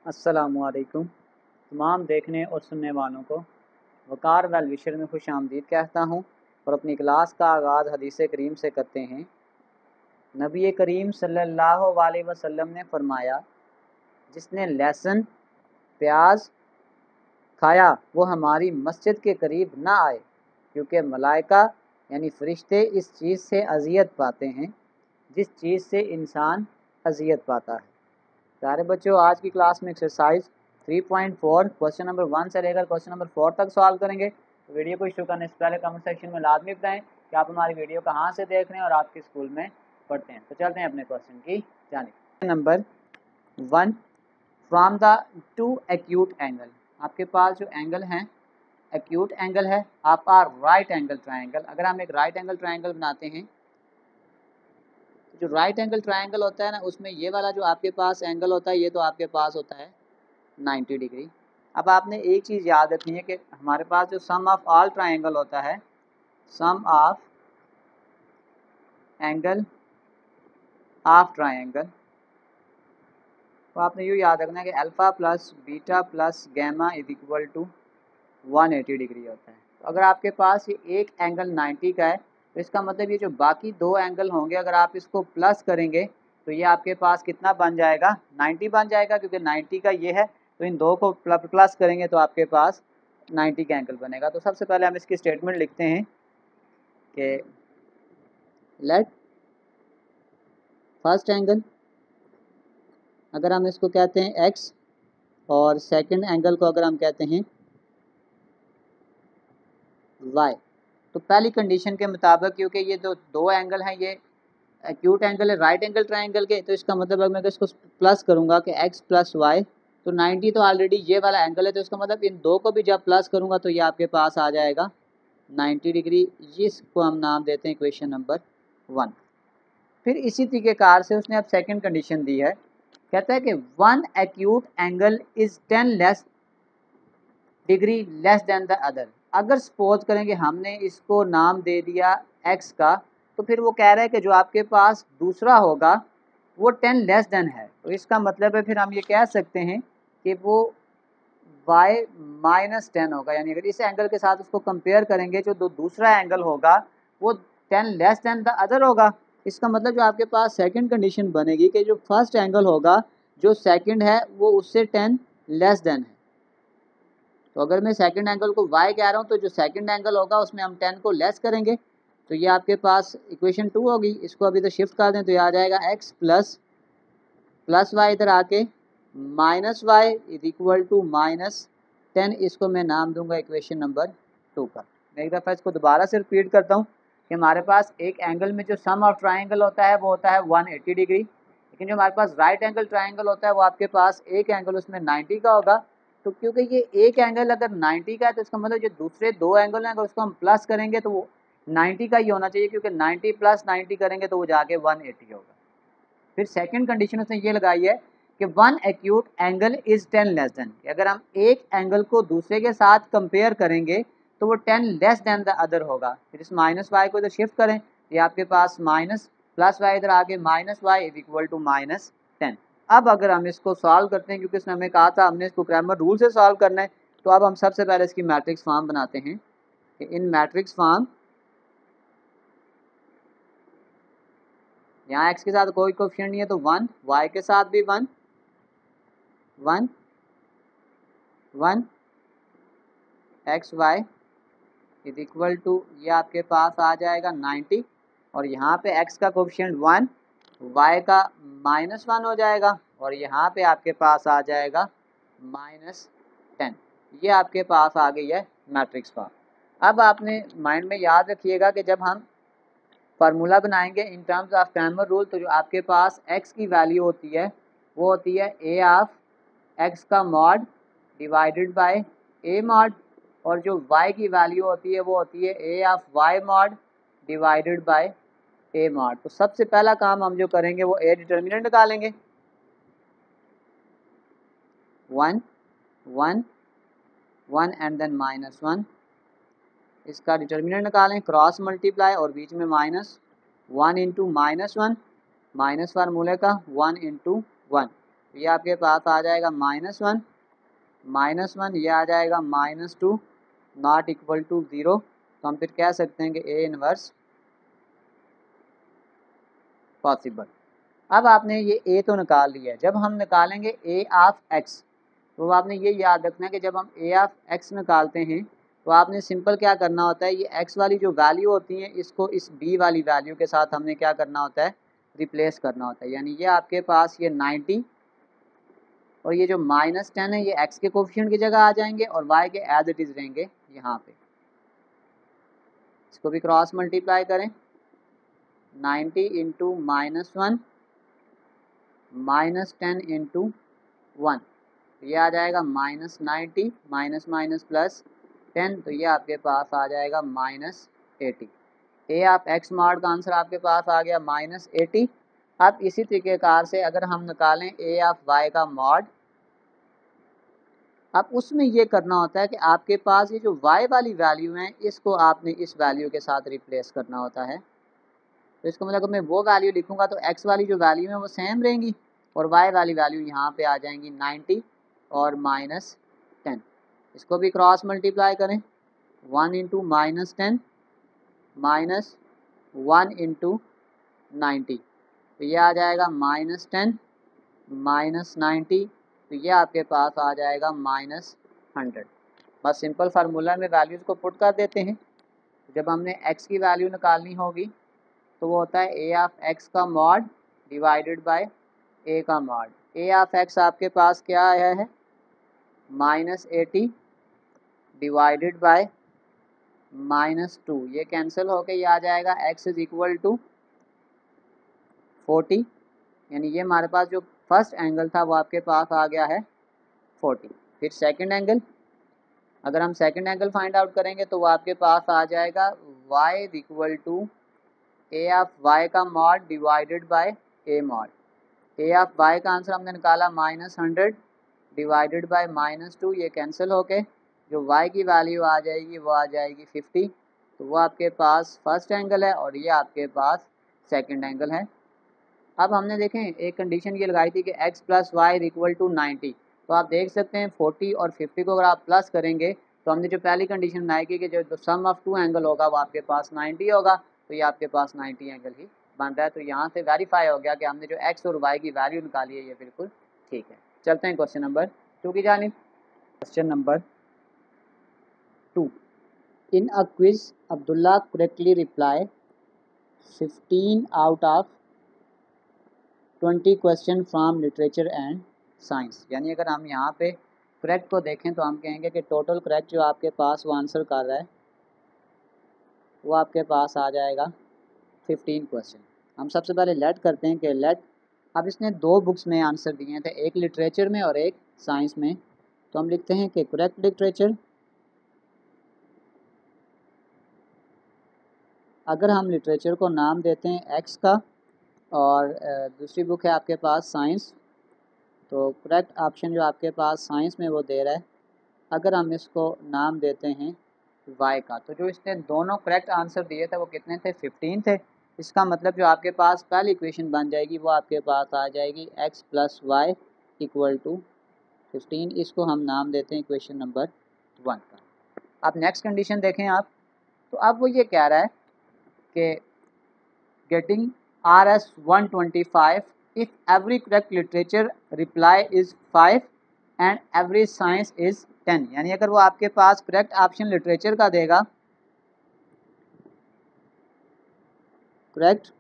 अस्सलामुअलैकुम। तमाम देखने और सुनने वालों को वक़ार वेल विशर में खुश आमदीद कहता हूँ और अपनी क्लास का आगाज़ हदीस करीम से करते हैं। नबी करीम सल्लल्लाहु अलैहि वसल्लम ने फरमाया, जिसने लहसुन प्याज खाया वो हमारी मस्जिद के करीब ना आए, क्योंकि मलाइका यानी फ़रिश्ते इस चीज़ से अज़ियत पाते हैं जिस चीज़ से इंसान अज़ियत पाता है। प्यारे बच्चों, आज की क्लास में एक्सरसाइज 3.4 क्वेश्चन नंबर 1 से लेकर क्वेश्चन नंबर 4 तक सॉल्व करेंगे। तो वीडियो को शुरू करने से पहले कमेंट सेक्शन में लाजमी बताएं कि आप हमारी वीडियो कहाँ से देख रहे हैं और आपके स्कूल में पढ़ते हैं। तो चलते हैं अपने क्वेश्चन की जानिब। Number 1, from the two acute angle. आपके पास जो एंगल हैं एक्यूट एंगल है, आप आर राइट एंगल ट्राइंगल। अगर हम एक राइट एंगल ट्राइंगल बनाते हैं, जो राइट एंगल ट्राइंगल होता है ना, उसमें ये वाला जो आपके पास एंगल होता है ये तो आपके पास होता है 90 डिग्री। अब आपने एक चीज़ याद रखनी है कि हमारे पास जो सम ऑफ ऑल ट्राइंगल होता है, sum of angle of triangle, तो आपने यूँ याद रखना है कि alpha plus beta plus gamma is equal to 180 degree होता है। तो अगर आपके पास ये एक एंगल 90 का है, तो इसका मतलब ये जो बाकी दो एंगल होंगे अगर आप इसको प्लस करेंगे तो ये आपके पास कितना बन जाएगा, 90 बन जाएगा, क्योंकि 90 का ये है। तो इन दो को प्लस करेंगे तो आपके पास 90 का एंगल बनेगा। तो सबसे पहले हम इसकी स्टेटमेंट लिखते हैं कि लेट फर्स्ट एंगल, अगर हम इसको कहते हैं x और सेकंड एंगल को अगर हम कहते हैं y, तो पहली कंडीशन के मुताबिक, क्योंकि ये जो दो एंगल हैं ये एक्यूट एंगल है राइट एंगल ट्राइंगल के, तो इसका मतलब अगर मैं इसको प्लस करूंगा कि x प्लस वाई, तो 90 तो ऑलरेडी ये वाला एंगल है, तो इसका मतलब इन दो को भी जब प्लस करूंगा तो ये आपके पास आ जाएगा 90 डिग्री। इसको हम नाम देते हैं इक्वेशन नंबर 1। फिर इसी तरीकेकार से उसने अब सेकंड कंडीशन दी है, कहता है कि one acute angle is 10 less degree less than the other. अगर सपोज करें कि हमने इसको नाम दे दिया x का, तो फिर वो कह रहा है कि जो आपके पास दूसरा होगा वो 10 लेस देन है, तो इसका मतलब है फिर हम ये कह सकते हैं कि वो y माइनस 10 होगा। यानी अगर इस एंगल के साथ उसको कंपेयर करेंगे, जो दूसरा एंगल होगा वो 10 लेस देन द अदर होगा। इसका मतलब जो आपके पास सेकंड कंडीशन बनेगी कि जो फर्स्ट एंगल होगा जो सेकंड है वो उससे 10 लेस देन है। तो अगर मैं सेकंड एंगल को y कह रहा हूँ, तो जो सेकंड एंगल होगा उसमें हम 10 को लेस करेंगे, तो ये आपके पास इक्वेशन 2 होगी। इसको अभी तो शिफ्ट कर दें तो ये आ जाएगा x प्लस वाई, इधर आके minus y is equal to minus 10। इसको मैं नाम दूंगा इक्वेशन नंबर 2 का। मैं एक दफ़ा इसको दोबारा से रिपीट करता हूँ कि हमारे पास एक एंगल में जो सम ऑफ ट्राइंगल होता है वो होता है 180 डिग्री, लेकिन जो हमारे पास राइट एंगल ट्राइंगल होता है वो आपके पास एक एंगल उसमें 90 का होगा। तो क्योंकि ये एक एंगल अगर 90 का है, तो इसका मतलब जो दूसरे दो एंगल हैं अगर उसको हम प्लस करेंगे तो वो 90 का ही होना चाहिए, क्योंकि 90 प्लस 90 करेंगे तो वो जाके 180 होगा। फिर सेकंड कंडीशन उसने ये लगाई है कि one acute angle is 10 less than. अगर हम एक एंगल को दूसरे के साथ कंपेयर करेंगे तो वो 10 लेस देन द अदर होगा। फिर इस माइनस वाई को इधर शिफ्ट करें, ये आपके पास माइनस प्लस वाई इधर आगे minus y is equal to minus 10। अब अगर हम इसको सॉल्व करते हैं, क्योंकि इसने हमें कहा था हमने इसको क्रैमर रूल से सॉल्व करना है, तो अब हम सबसे पहले इसकी मैट्रिक्स फॉर्म बनाते हैं। इन मैट्रिक्स फॉर्म, यहाँ x के साथ कोई कोएफिशिएंट नहीं है तो 1, y के साथ भी 1 1 1 x y is equal to, ये आपके पास आ जाएगा 90, और यहाँ पे x का कोएफिशिएंट 1, y का -1 हो जाएगा, और यहाँ पे आपके पास आ जाएगा -10। ये आपके पास आ गई है मैट्रिक्स फॉर्म। अब आपने माइंड में याद रखिएगा कि जब हम फार्मूला बनाएंगे in terms of Cramer rule, तो जो आपके पास x की वैल्यू होती है वो होती है a ऑफ x का mod divided by a mod, और जो y की वैल्यू होती है वो होती है a of y mod divided by a mod. तो सबसे पहला काम हम जो करेंगे वो a डिटर्मिनेंट निकालेंगे। 1 1 1 एंड देन -1, इसका डिटर्मिनेंट निकालें, क्रॉस मल्टीप्लाई और बीच में माइनस 1 इंटू -1, माइनस फार्मूले का 1 इंटू 1, ये आपके पास आ जाएगा -1, -1 ये आ जाएगा -2, नॉट इक्वल टू 0। तो हम फिर कह सकते हैं कि ए इनवर्स पॉसिबल। अब आपने ये ए तो निकाल लिया है, जब हम निकालेंगे ए ऑफ एक्स तो आपने ये याद रखना है कि जब हम ए ऑफ एक्स निकालते हैं तो आपने सिंपल क्या करना होता है, ये एक्स वाली जो वैल्यू होती है इसको इस बी वाली वैल्यू के साथ हमने क्या करना होता है, रिप्लेस करना होता है। यानी ये आपके पास ये 90 और ये जो -10 है ये एक्स के कोफिशिएंट की जगह आ जाएंगे और वाई के एज इट इज़ रहेंगे यहाँ पे। इसको भी क्रॉस मल्टीप्लाई करें, 90 इंटू -1 -10 इंटू 1, तो ये आ जाएगा -90 माइनस माइनस प्लस 10, तो ये आपके पास आ जाएगा -80। ए ऑफ एक्स मॉड का आंसर आपके पास आ गया -80। अब इसी तरीक़ेकार से अगर हम निकालें ए ऑफ वाई का मॉड, अब उसमें ये करना होता है कि आपके पास ये जो y वाली वैल्यू है इसको आपने इस वैल्यू के साथ रिप्लेस करना होता है। तो इसको मतलब मैं वो वैल्यू लिखूंगा तो x वाली जो वैल्यू है वो सेम रहेंगी और y वाली वैल्यू यहाँ पे आ जाएंगी 90 और -10। इसको भी क्रॉस मल्टीप्लाई करें, 1 इंटू -10 माइनस 1 इंटू 90, तो ये आ जाएगा -10 -90, तो ये आपके पास आ जाएगा -100। बस सिंपल फार्मूला में वैल्यूज़ को पुट कर देते हैं। जब हमने x की वैल्यू निकालनी होगी तो वो होता है ए ऑफ एक्स का मॉड डिवाइडेड बाय ए का मॉड। ए ऑफ एक्स आपके पास क्या आया है, -80 डिवाइडेड बाय -2, ये कैंसिल होके ये आ जाएगा x इज इक्वल टू 40। यानी ये हमारे पास जो फर्स्ट एंगल था वो आपके पास आ गया है 40। फिर सेकंड एंगल, अगर हम सेकंड एंगल फाइंड आउट करेंगे तो वो आपके पास आ जाएगा y is equal to A of y का mod divided by A mod. A of y का आंसर हमने निकाला -100 डिवाइडेड बाय -2, ये कैंसिल होके जो y की वैल्यू आ जाएगी वो आ जाएगी 50। तो वो आपके पास फर्स्ट एंगल है और ये आपके पास सेकंड एंगल है। अब हमने देखें एक कंडीशन ये लगाई थी कि x plus y equal to 90, तो आप देख सकते हैं 40 और 50 को अगर आप प्लस करेंगे तो हमने जो पहली कंडीशन बनाई कि जो सम ऑफ टू एंगल होगा वो आपके पास 90 होगा, तो ये आपके पास 90 एंगल ही बन रहा है। तो यहाँ से वेरीफाई हो गया कि हमने जो x और y की वैल्यू निकाली है ये बिल्कुल ठीक है। चलते हैं क्वेश्चन नंबर 2 की जानिब। Question number 2, in a quiz Abdullah correctly reply 15 out of 20 question from literature and science. यानी अगर हम यहाँ पे करेक्ट को देखें तो हम कहेंगे कि टोटल करेक्ट जो आपके पास वो आंसर कर रहा है वो आपके पास आ जाएगा 15 क्वेश्चन। हम सबसे पहले लेट करते हैं कि लेट, अब इसने दो बुक्स में आंसर दिए थे, एक लिटरेचर में और एक साइंस में, तो हम लिखते हैं कि करेक्ट लिटरेचर, अगर हम लिटरेचर को नाम देते हैं एक्स का और दूसरी बुक है आपके पास साइंस, तो करेक्ट ऑप्शन जो आपके पास साइंस में वो दे रहा है, अगर हम इसको नाम देते हैं वाई का, तो जो इसने दोनों करेक्ट आंसर दिए थे वो कितने थे, 15 थे। इसका मतलब जो आपके पास पहली इक्वेशन बन जाएगी वो आपके पास आ जाएगी x plus y equal to 15, इसको हम नाम देते हैं इक्वेशन नंबर 1 का। अब नेक्स्ट कंडीशन देखें आप, तो अब वो ये कह रहा है कि getting RS 125 if every correct literature reply is 5 and every science is 10। यानी अगर वो आपके पास करेक्ट ऑप्शन लिटरेचर का देगा, करेक्ट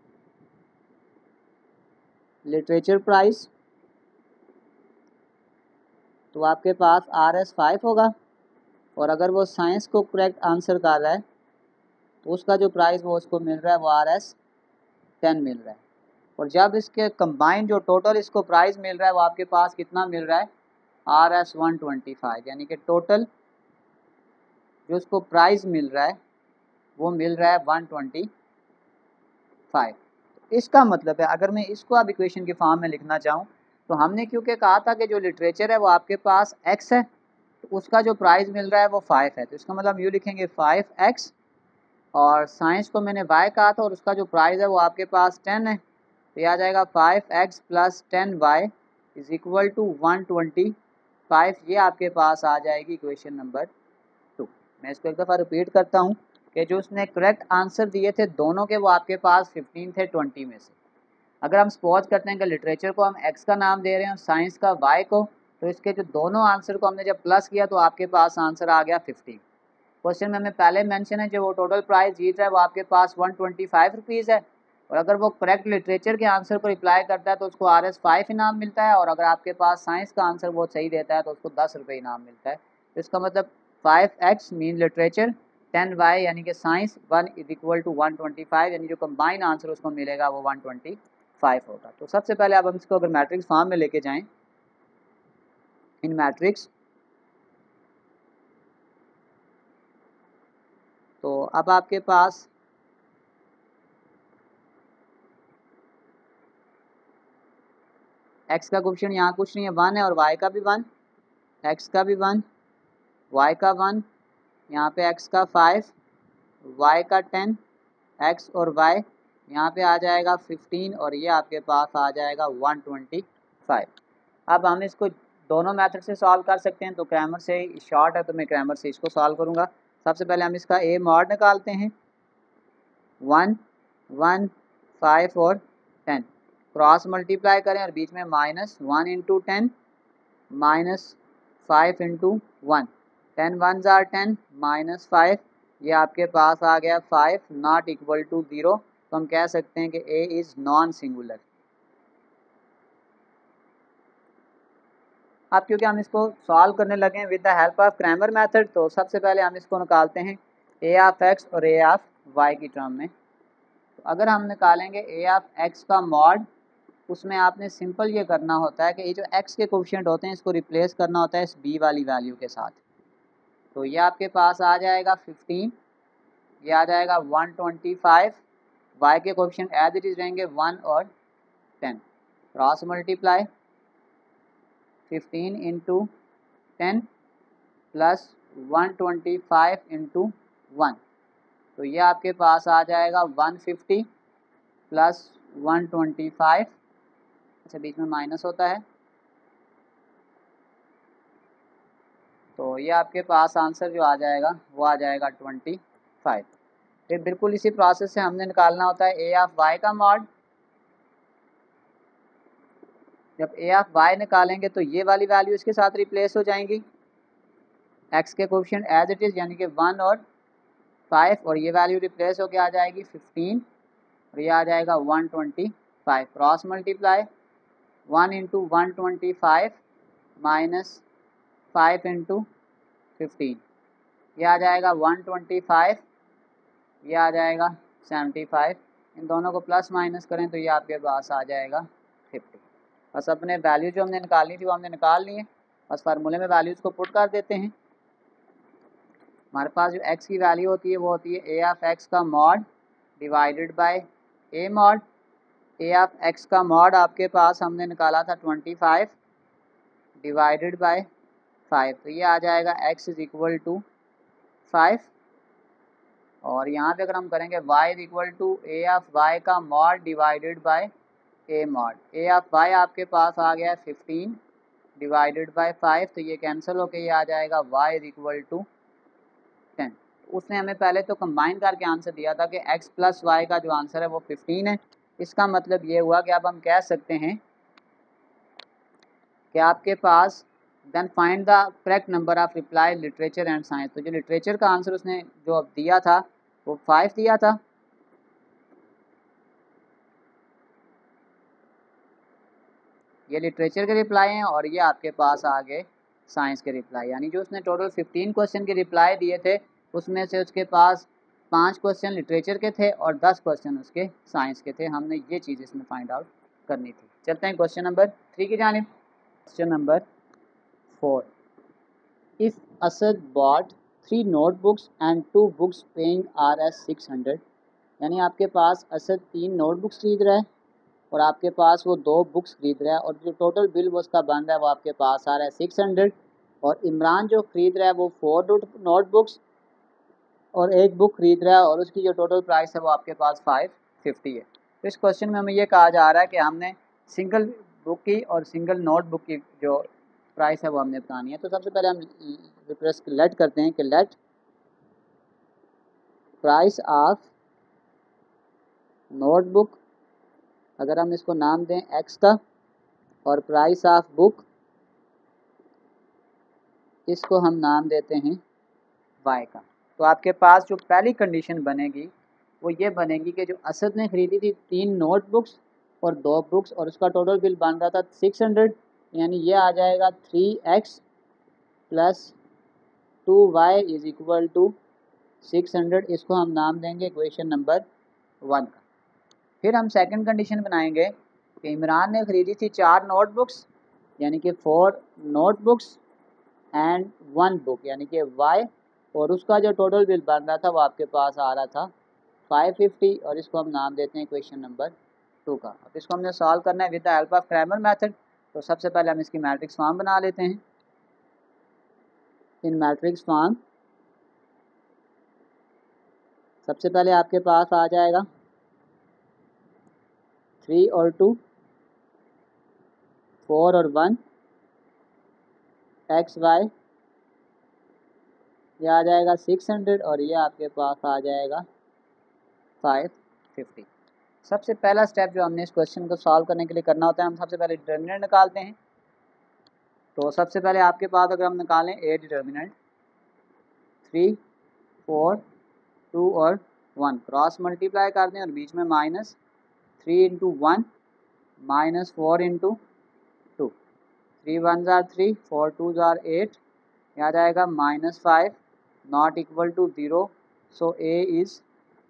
लिटरेचर प्राइस, तो आपके पास RS 5 होगा, और अगर वो साइंस को करेक्ट आंसर कर रहा है तो उसका जो प्राइस वो उसको मिल रहा है वो RS 10 मिल रहा है। और जब इसके कंबाइन जो टोटल इसको प्राइस मिल रहा है वो आपके पास कितना मिल रहा है, RS 125, यानी कि टोटल जो उसको प्राइस मिल रहा है वो मिल रहा है 125। इसका मतलब है अगर मैं इसको अब इक्वेशन के फॉर्म में लिखना चाहूँ तो हमने क्योंकि कहा था कि जो लिटरेचर है वो आपके पास x है, तो उसका जो प्राइस मिल रहा है वो 5 है, तो इसका मतलब हम यूँ लिखेंगे 5x, और साइंस को मैंने y कहा था और उसका जो प्राइस है वो आपके पास 10 है, तो यह आ जाएगा 5x plus 10y is equal to 125, ये आपके पास आ जाएगी इक्वेशन नंबर 2। मैं इसको एक दफ़ा रिपीट करता हूँ कि जो उसने करेक्ट आंसर दिए थे दोनों के, वो आपके पास 15 थे 20 में से। अगर हम सपोज करते हैं कि लिटरेचर को हम एक्स का नाम दे रहे हैं और साइंस का वाई को, तो इसके जो दोनों आंसर को हमने जब प्लस किया तो आपके पास आंसर आ गया 15। क्वेश्चन में हमें पहले मेंशन है जो वो टोटल प्राइस जीत रहा है वो आपके पास 125 रुपीज़ है, और अगर वो करेक्ट लिटरेचर के आंसर को रिप्लाई करता है तो उसको RS 5 इनाम मिलता है, और अगर आपके पास साइंस का आंसर वो सही देता है तो उसको 10 रुपये इनाम मिलता है। तो इसका मतलब 5x मीन लिटरेचर, 10y यानी कि साइंस, 1 इज इक्वल टू 125, यानी जो कंबाइन आंसर उसको मिलेगा वो 125 होगा। तो सबसे पहले अब हम इसको अगर मैट्रिक्स फॉर्म में लेके जाएं, इन मैट्रिक्स, तो अब आपके पास x का कोएफिशिएंट यहाँ कुछ नहीं है 1 है, और y का भी 1, x का भी 1, y का 1, यहाँ पे x का 5, y का 10, x और y यहाँ पे आ जाएगा 15, और ये आपके पास आ जाएगा 125। अब हम इसको दोनों मेथड से सॉल्व कर सकते हैं, तो क्रैमर से शॉर्ट है तो मैं क्रैमर से इसको सॉल्व करूँगा। सबसे पहले हम इसका a मॉड निकालते हैं, 1, 1, 5 और 10, क्रॉस मल्टीप्लाई करें और बीच में -1 इंटू 10 -5 इंटू 1, 10 1s आर 10 -5, ये आपके पास आ गया 5 नॉट इक्वल टू 0। तो हम कह सकते हैं कि a इज़ नॉन सिंगुलर। अब क्योंकि हम इसको सॉल्व करने लगे हैं with the help of Cramer method, तो सबसे पहले हम इसको निकालते हैं a ऑफ x और a ऑफ y की टर्म में। तो अगर हम निकालेंगे a ऑफ x का मॉड, उसमें आपने सिंपल ये करना होता है कि ये जो x के कोएफिशिएंट होते हैं इसको रिप्लेस करना होता है इस b वाली वैल्यू के साथ। तो ये आपके पास आ जाएगा 15, ये आ जाएगा 125, y के कोएफिशिएंट एज इट इज़ रहेंगे 1 और 10, cross multiply 15 into 10 plus 125 into 1, तो ये आपके पास आ जाएगा 150 प्लस 125, अच्छा बीच में माइनस होता है, तो ये आपके पास आंसर जो आ जाएगा वो आ जाएगा 25। फिर बिल्कुल इसी प्रोसेस से हमने निकालना होता है a ऑफ y का मॉड। जब a ऑफ y निकालेंगे तो ये वाली वैल्यू इसके साथ रिप्लेस हो जाएंगी, x के कोएफिशिएंट एज इट इज़ यानी कि 1 और 5, और ये वैल्यू रिप्लेस होकर आ जाएगी 15, और ये आ जाएगा 125, cross multiply 1 into 125 minus 5 into 15, ये आ जाएगा 125, ये आ जाएगा 75, इन दोनों को प्लस माइनस करें तो ये आपके पास आ जाएगा 50। बस अपने वैल्यू जो हमने निकालनी थी वो हमने निकाल ली है, बस फार्मूले में वैल्यूज़ को पुट कर देते हैं। हमारे पास जो x की वैल्यू होती है वो होती है a ऑफ x का mod divided by a mod. a of x का मॉड आपके पास हमने निकाला था 25 डिवाइडेड बाय 5, तो ये आ जाएगा x इज़ इक्वल टू 5, और यहाँ पे अगर हम करेंगे y is equal to a of y का mod divided by a mod. a of y आपके पास आ गया 15 डिवाइडेड बाय 5, तो ये कैंसिल होके ये आ जाएगा y इज इक्वल टू 10। उसने हमें पहले तो कंबाइन करके आंसर दिया था कि x प्लस वाई का जो आंसर है वो 15 है। इसका मतलब ये हुआ कि अब हम कह सकते हैं कि आपके पास then find the correct number of reply literature and science. तो जो लिटरेचर का आंसर उसने जो अब दिया था वो 5 दिया था, ये लिटरेचर के रिप्लाई हैं, और ये आपके पास आ गए साइंस के रिप्लाई। यानी जो उसने टोटल 15 क्वेश्चन के रिप्लाई दिए थे उसमें से उसके पास 5 क्वेश्चन लिटरेचर के थे और 10 क्वेश्चन उसके साइंस के थे। हमने ये चीज़ इसमें फाइंड आउट करनी थी। चलते हैं क्वेश्चन नंबर 3 की जानिब। Question number 4, if Asad bought 3 notebooks and 2 books paying RS 600, यानी आपके पास असद 3 नोटबुक्स खरीद रहा है और आपके पास वो 2 बुक्स खरीद रहा है, और जो टोटल बिल वो उसका बन रहा है वो आपके पास आ रहा है 600, और इमरान जो खरीद रहा है वो 4 नोटबुक्स और 1 बुक खरीद रहा है, और उसकी जो टोटल प्राइस है वो आपके पास 550 है। तो इस क्वेश्चन में हमें ये कहा जा रहा है कि हमने सिंगल बुक की और सिंगल नोटबुक की जो प्राइस है वो हमने बतानी है। तो सबसे पहले हम रिक्वेस्ट लेट करते हैं कि लेट प्राइस ऑफ नोटबुक, अगर हम इसको नाम दें एक्स का, और प्राइस ऑफ बुक इसको हम नाम देते हैं वाई का। तो आपके पास जो पहली कंडीशन बनेगी वो ये बनेगी कि जो असद ने ख़रीदी थी 3 नोटबुक्स और 2 बुक्स और उसका टोटल बिल बन रहा था 600, यानी ये आ जाएगा 3x plus 2y is equal to 600। इसको हम नाम देंगे इक्वेशन नंबर 1 का। फिर हम सेकंड कंडीशन बनाएंगे कि इमरान ने ख़रीदी थी 4 नोटबुक्स यानी कि 4 नोटबुक्स एंड 1 बुक यानी कि y, और उसका जो टोटल बिल बन रहा था वो आपके पास आ रहा था 550, और इसको हम नाम देते हैं इक्वेशन नंबर 2 का। अब इसको हमने सॉल्व करना है with the help of Cramer method. तो सबसे पहले हम इसकी मैट्रिक्स फॉर्म बना लेते हैं। इन मैट्रिक्स फॉर्म सबसे पहले आपके पास आ जाएगा 3 और 2, 4 और 1, एक्स वाई, ये आ जाएगा 600, और ये आपके पास आ जाएगा 550। सबसे पहला स्टेप जो हमने इस क्वेश्चन को सॉल्व करने के लिए करना होता है, हम सबसे पहले डिटर्मिनेंट निकालते हैं। तो सबसे पहले आपके पास अगर हम निकालें ए डिटर्मिनेंट 3, 4, 2 और 1 क्रॉस मल्टीप्लाई कर दें और बीच में माइनस 3 इंटू 1 माइनस 4 इंटू 2, 3 1 जार 3, 4 2 जार 8, यहाँ जाएगा -5 not equal to 0, so A is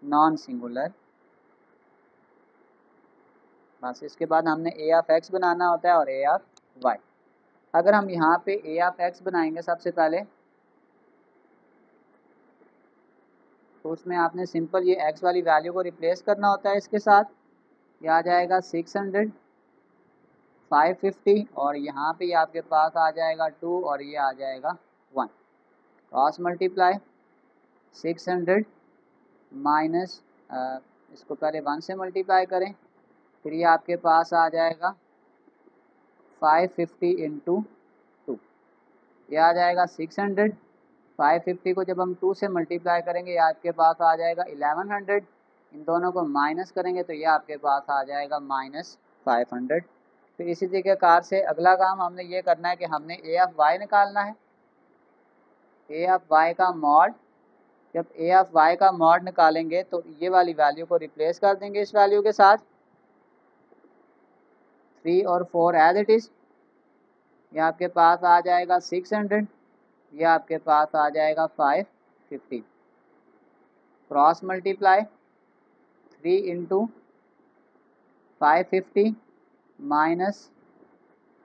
non singular. बस इसके बाद हमने ए ऑफ एक्स बनाना होता है और ए ऑफ वाई। अगर हम यहाँ पे ए ऑफ एक्स बनाएंगे सबसे पहले, तो उसमें आपने सिंपल ये एक्स वाली वैल्यू को रिप्लेस करना होता है इसके साथ। ये आ जाएगा 600, 550, और यहाँ पे आपके पास आ जाएगा 2 और ये आ जाएगा 1। क्रॉस मल्टीप्लाई 600 माइनस इसको पहले 1 से मल्टीप्लाई करें, फिर ये आपके पास आ जाएगा 550 इंटू 2, ये आ जाएगा 600। 550 को जब हम 2 से मल्टीप्लाई करेंगे ये आपके पास आ जाएगा 1100, इन दोनों को माइनस करेंगे तो ये आपके पास आ जाएगा -500। फिर इसी तरीके से अगला काम हमने ये करना है कि हमने ए ऑफ वाई निकालना है। ए ऑफ वाई का मॉड, जब ए ऑफ वाई का मॉड निकालेंगे तो ये वाली वैल्यू को रिप्लेस कर देंगे इस वैल्यू के साथ, 3 और 4 एज इट इज़। ये आपके पास आ जाएगा 600, ये आपके पास आ जाएगा 550। Cross multiply 3 into 550 minus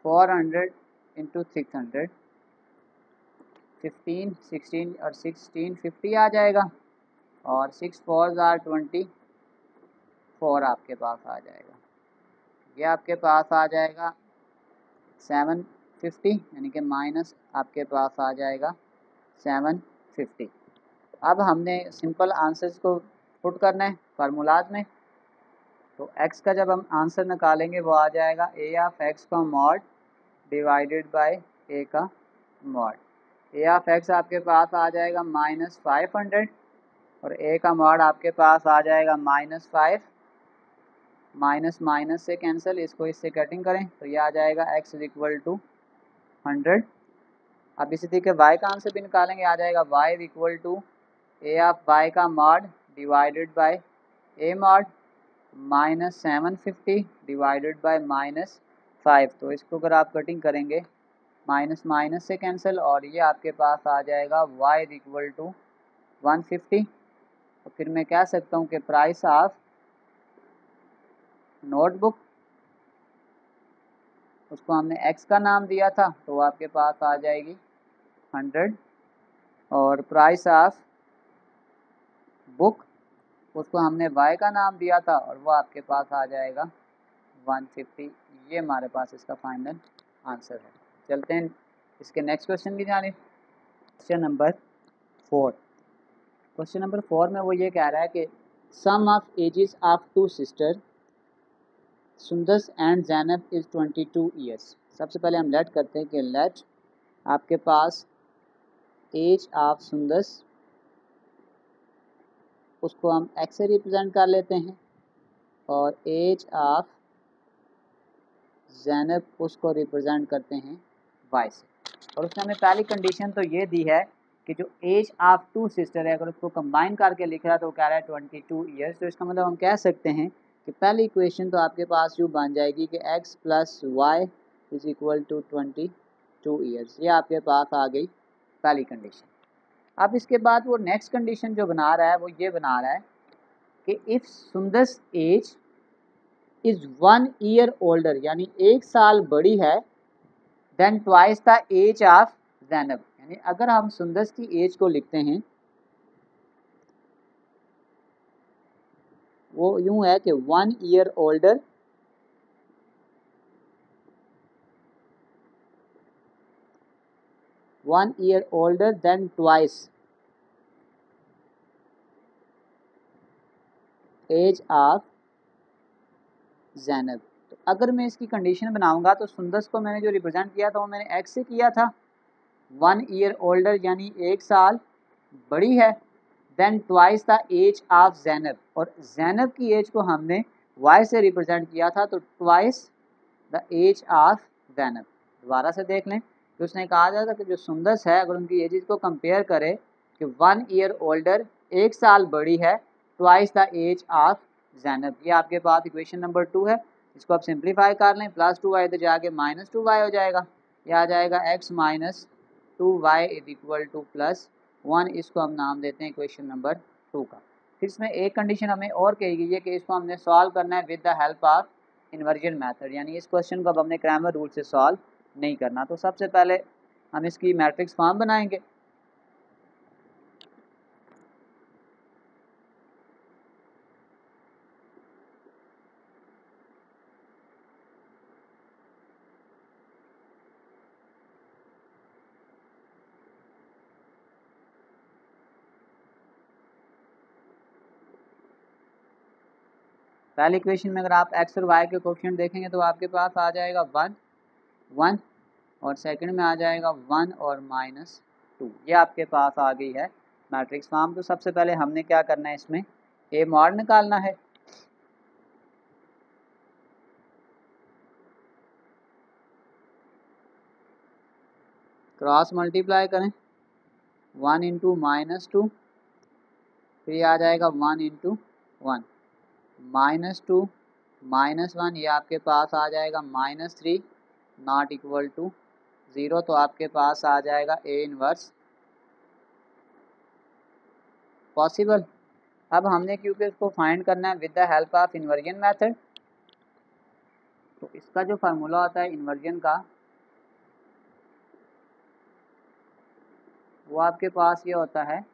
400 into 600, 15 16 और 16 50 आ जाएगा, और 6 4 जार 24 आपके पास आ जाएगा। ये आपके पास आ जाएगा 750, यानी कि माइनस आपके पास आ जाएगा 750। अब हमने सिंपल आंसर्स को पुट करना है फार्मूलाज में। तो x का जब हम आंसर निकालेंगे वो आ जाएगा ए ऑफ एक्स का मॉड डिवाइडेड बाय ए का मॉड। ए ऑफ एक्स आपके पास आ जाएगा -500 और ए का मॉड आपके पास आ जाएगा -5, माइनस माइनस से कैंसिल, इसको इससे कटिंग करें तो ये आ जाएगा x इज इक्वल टू 100। अब इसी तरीके y का आंसर भी निकालेंगे, आ जाएगा y is equal to A of y का mod divided by A mod -750 divided by -5। तो इसको अगर आप कटिंग करेंगे माइनस माइनस से कैंसिल, और ये आपके पास आ जाएगा y इज इक्वल टू 150। तो फिर मैं कह सकता हूँ कि प्राइस ऑफ नोटबुक, उसको हमने x का नाम दिया था तो वो आपके पास आ जाएगी 100, और प्राइस ऑफ बुक उसको हमने y का नाम दिया था और वो आपके पास आ जाएगा 150। ये हमारे पास इसका फाइनल आंसर है। चलते हैं इसके नेक्स्ट क्वेश्चन की जानिब। Question number 4। क्वेश्चन नंबर 4 में वो ये कह रहा है कि sum of ages of 2 sister Sundas and Zainab is 22 years. सबसे पहले हम लेट करते हैं कि लेट आपके पास एज ऑफ सुंदस, उसको हम एक्स से रिप्रेजेंट कर लेते हैं, और एज ऑफ जैनब उसको रिप्रेजेंट करते हैं वाई से। और उसने हमें पहली कंडीशन तो ये दी है कि जो एज ऑफ टू सिस्टर है अगर उसको कंबाइन करके लिख रहा है तो वो कह रहा है 22 ईयर्स। तो इसका मतलब हम कह सकते हैं कि पहली इक्वेशन तो आपके पास यूँ बन जाएगी कि x plus y is equal to 22 years. ये आपके पास आ गई पहली कंडीशन। अब इसके बाद वो नेक्स्ट कंडीशन जो बना रहा है वो ये बना रहा है कि if Sundas age is 1 year older, यानी 1 साल बड़ी है, then twice the age of Zainab. यानी अगर हम सुंदस की एज को लिखते हैं वो यूं है कि 1 year older then twice age of Zainab. तो अगर मैं इसकी कंडीशन बनाऊंगा तो सुंदस को मैंने जो रिप्रेजेंट किया था वो मैंने एक्स से किया था, 1 ईयर ओल्डर यानी 1 साल बड़ी है, then twice the age of Zainab, और जैनब की एज को हमने वाई से रिप्रेजेंट किया था तो twice the age of Zainab. दोबारा से देख लें कि उसने कहा था कि जो सुंदस है अगर उनकी एजेस को कंपेयर करें कि 1 ईयर ओल्डर 1 साल बड़ी है, twice the age of Zainab. ये आपके पास इक्वेशन नंबर 2 है। इसको आप सिंप्लीफाई कर लें, प्लस 2y इधर जाके माइनस 2y हो जाएगा, यह आ जाएगा x minus 2y is equal two plus 1। इसको हम नाम देते हैं इक्वेशन नंबर 2 का। फिर इसमें एक कंडीशन हमें और कही गई है कि इसको हमने सॉल्व करना है with the help of inversion method, यानी इस क्वेश्चन को अब हमने क्रैमर रूल से सॉल्व नहीं करना। तो सबसे पहले हम इसकी मैट्रिक्स फॉर्म बनाएंगे। पहले इक्वेशन में अगर आप एक्स और वाई के कोफिशिएंट देखेंगे तो आपके पास आ जाएगा 1 1, और सेकंड में आ जाएगा 1 और माइनस 2। ये आपके पास आ गई है मैट्रिक्स फॉर्म। तो सबसे पहले हमने क्या करना है, इसमें ए मॉड निकालना है। क्रॉस मल्टीप्लाई करें 1 इंटू माइनस 2, फिर ये आ जाएगा 1 इंटू 1, माइनस 2 माइनस 1, ये आपके पास आ जाएगा माइनस 3 नॉट इक्वल टू 0। तो आपके पास आ जाएगा ए इनवर्स पॉसिबल। अब हमने क्योंकि इसको फाइंड करना है with the help of inversion method, तो इसका जो फार्मूला होता है इन्वर्जन का वो आपके पास ये होता है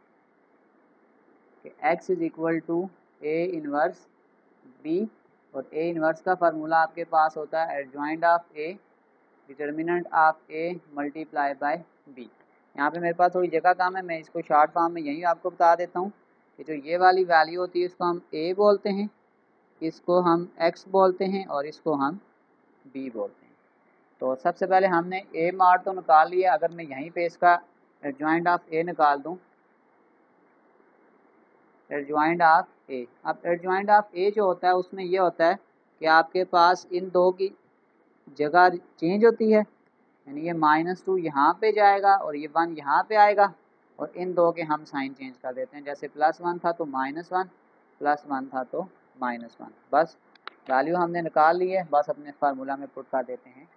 कि x is equal to A inverse b, और ए इनवर्स का फार्मूला आपके पास होता है adjoint of A determinant of A multiply by b। यहाँ पे मेरे पास थोड़ी जगह कम है, मैं इसको शॉर्ट फॉर्म में यहीं आपको बता देता हूँ कि जो ये वाली वैल्यू होती है इसको हम a बोलते हैं, इसको हम x बोलते हैं, और इसको हम b बोलते हैं। तो सबसे पहले हमने a मार तो निकाल लिया। अगर मैं यहीं पे इसका एडजॉइंट ऑफ ए निकाल दूँ, एडजॉइंट ऑफ ए, अब एडजॉइंट ऑफ ए जो होता है उसमें ये होता है कि आपके पास इन दो की जगह चेंज होती है, यानी ये -2 यहाँ पे जाएगा और ये 1 यहाँ पे आएगा, और इन दो के हम साइन चेंज कर देते हैं। जैसे +1 था तो -1, +1 था तो -1। बस वैल्यू हमने निकाल ली है, बस अपने फार्मूला में पुट कर देते हैं।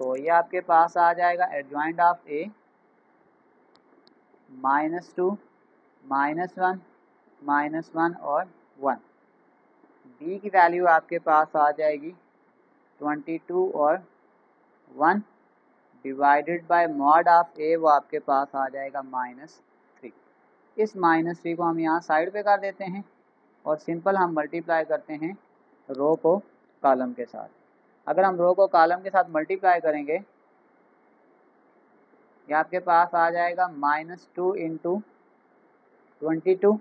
तो ये आपके पास आ जाएगा एडजॉइंट ऑफ ए -2 -1 -1 और 1। बी की वैल्यू आपके पास आ जाएगी 22 और 1 डिवाइडेड बाय मॉड ऑफ ए, वो आपके पास आ जाएगा -3। इस -3 को हम यहाँ साइड पे कर देते हैं और सिंपल हम मल्टीप्लाई करते हैं रो को कॉलम के साथ। अगर हम रो को कॉलम के साथ मल्टीप्लाई करेंगे, ये आपके पास आ जाएगा -2 इंटू 22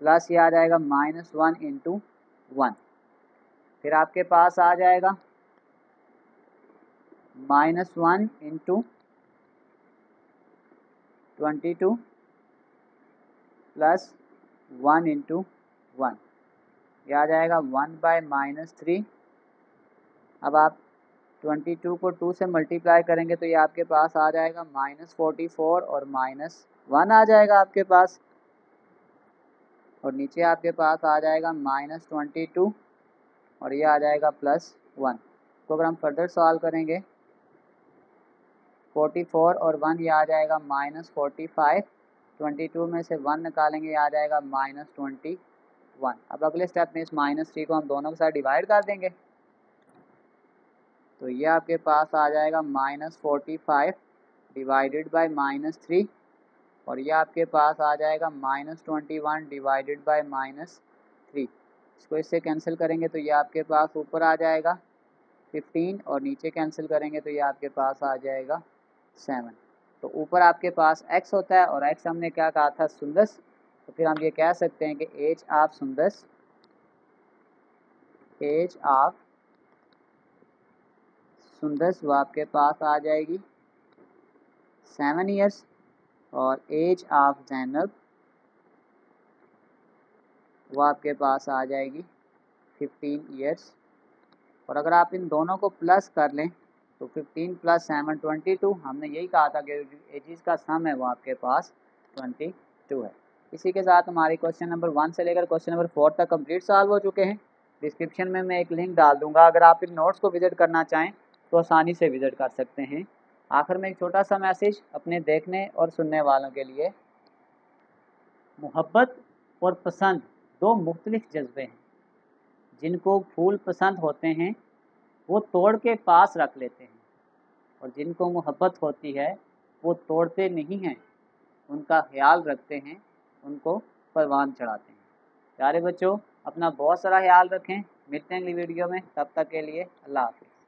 प्लस ये आ जाएगा -1 इंटू 1। फिर आपके पास आ जाएगा -1 इंटू 22 प्लस 1 इंटू 1, यह आ जाएगा 1/-3। अब आप 22 को 2 से मल्टीप्लाई करेंगे तो ये आपके पास आ जाएगा -44 और -1 आ जाएगा आपके पास, और नीचे आपके पास आ जाएगा -22 और ये आ जाएगा +1। तो अगर हम फर्दर सॉल्व करेंगे 44 और 1 ये आ जाएगा -45, 22 में से 1 निकालेंगे ये आ जाएगा -21। अब अगले स्टेप में इस -3 को हम दोनों के साथ डिवाइड कर देंगे, तो ये आपके पास आ जाएगा -45 डिवाइडेड बाय -3 और ये आपके पास आ जाएगा -21 डिवाइडेड बाय -3। इसको इससे कैंसिल करेंगे तो ये आपके पास ऊपर आ जाएगा 15 और नीचे कैंसिल करेंगे तो ये आपके पास आ जाएगा 7। तो ऊपर आपके पास x होता है और x हमने क्या कहा था, सुंदस, तो फिर हम ये कह सकते हैं कि age of Sundas, age of Sundas वो आपके पास आ जाएगी 7 ईयर्स और एज ऑफ जैनब वो आपके पास आ जाएगी 15 ईयर्स। और अगर आप इन दोनों को प्लस कर लें तो 15 + 7 22, हमने यही कहा था कि एजेस का सम है वो आपके पास 22 है। इसी के साथ हमारी क्वेश्चन नंबर 1 से लेकर क्वेश्चन नंबर 4 तक कंप्लीट सॉल्व हो चुके हैं। डिस्क्रिप्शन में मैं एक लिंक डाल दूंगा, अगर आप इन नोट्स को विजिट करना चाहें तो आसानी से विजिट कर सकते हैं। आखिर में एक छोटा सा मैसेज अपने देखने और सुनने वालों के लिए, मोहब्बत और पसंद दो मुख्तलिफ जज्बे हैं। जिनको फूल पसंद होते हैं वो तोड़ के पास रख लेते हैं, और जिनको मोहब्बत होती है वो तोड़ते नहीं हैं, उनका ख्याल रखते हैं, उनको परवान चढ़ाते हैं। प्यारे बच्चों, अपना बहुत सारा ख्याल रखें। मिलते हैं अगली वीडियो में, तब तक के लिए अल्लाह हाफ़िज़।